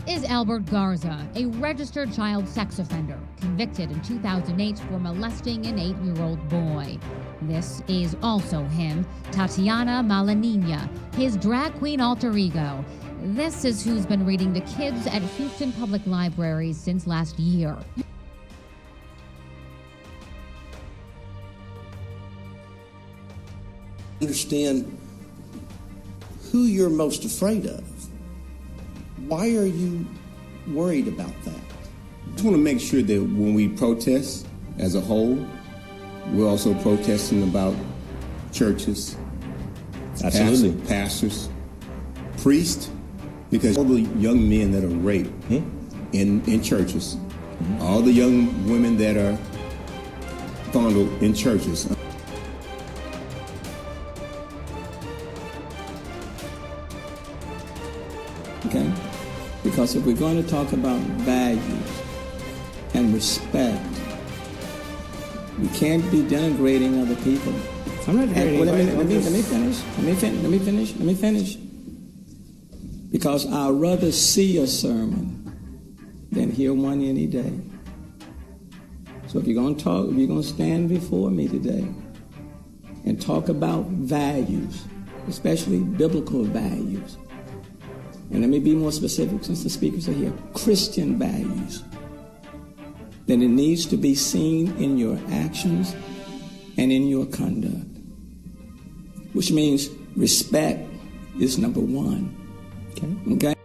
is Albert Garza, a registered child sex offender, convicted in 2008 for molesting an 8-year-old boy. This is also him, Tatiana Malanina, his drag queen alter ego. This is who's been reading to kids at Houston Public Libraries since last year. Understand who you're most afraid of. Why are you worried about that? I just want to make sure that when we protest as a whole, we're also protesting about churches, Absolutely. pastors, priests, because all the young men that are raped in churches, all the young women that are fondled in churches. Okay? Because if we're going to talk about values and respect, we can't be denigrating other people. I'm not degrading. Let me finish. Because I'd rather see a sermon than hear one any day. So if you're going to talk, if you're going to stand before me today and talk about values, especially biblical values, and let me be more specific since the speakers are here, Christian values, then it needs to be seen in your actions and in your conduct, which means respect is number one. Okay?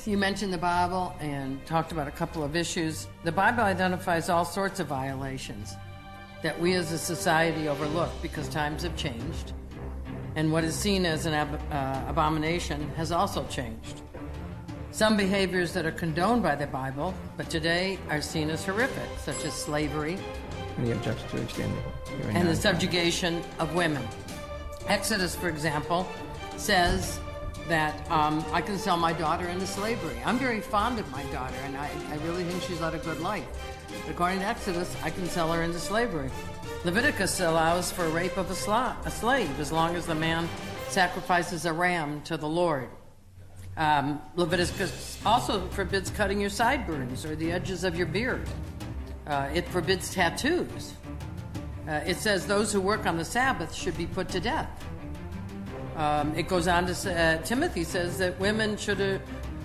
You mentioned the Bible and talked about a couple of issues. The Bible identifies all sorts of violations that we as a society overlook because times have changed, and what is seen as an abomination has also changed. Some behaviors that are condoned by the Bible, but today are seen as horrific, such as slavery and the subjugation of women. Exodus, for example, says that I can sell my daughter into slavery. I'm very fond of my daughter, and I really think she's led a good life. But according to Exodus, I can sell her into slavery. Leviticus allows for rape of a slave as long as the man sacrifices a ram to the Lord. Leviticus also forbids cutting your sideburns or the edges of your beard. It forbids tattoos. It says those who work on the Sabbath should be put to death. It goes on to say, Timothy says that women should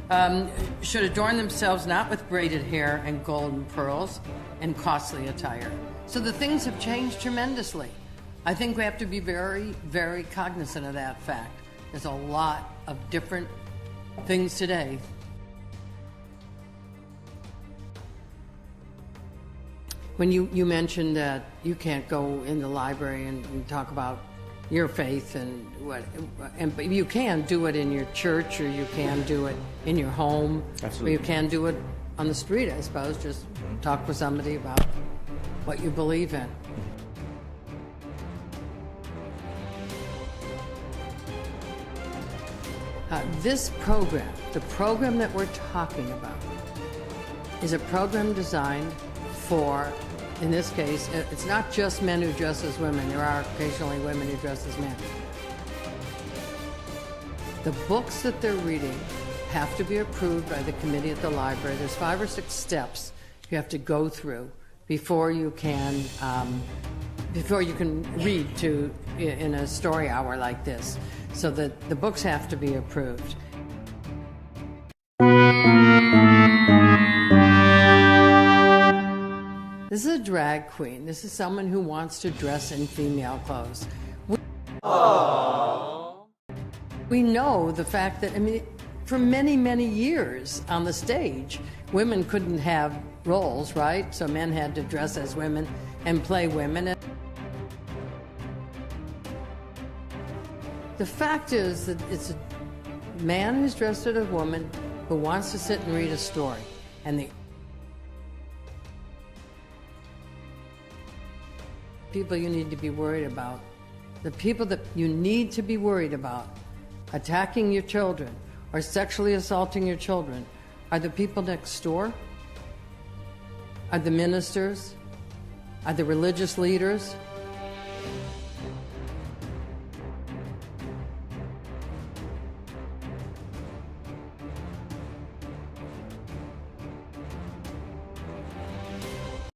adorn themselves not with braided hair and golden pearls and costly attire. So the things have changed tremendously. I think we have to be very, very cognizant of that fact. There's a lot of different things today. When you mentioned that you can't go in the library and talk about your faith but you can do it in your church, or you can do it in your home. Absolutely. Or you can do it on the street, I suppose. Just talk with somebody about what you believe in. This program, the program that we're talking about, is a program designed for, in this case, it's not just men who dress as women. There are occasionally women who dress as men. The books that they're reading have to be approved by the committee at the library. There's 5 or 6 steps you have to go through before you can read in a story hour like this. So that the books have to be approved. This is a drag queen. This is someone who wants to dress in female clothes. We know the fact that, for many, many years on the stage, women couldn't have roles, right? So men had to dress as women and play women. The fact is that it's a man who's dressed as a woman who wants to sit and read a story. And the people you need to be worried about, the people that you need to be worried about attacking your children or sexually assaulting your children are the people next door, are the ministers, are the religious leaders,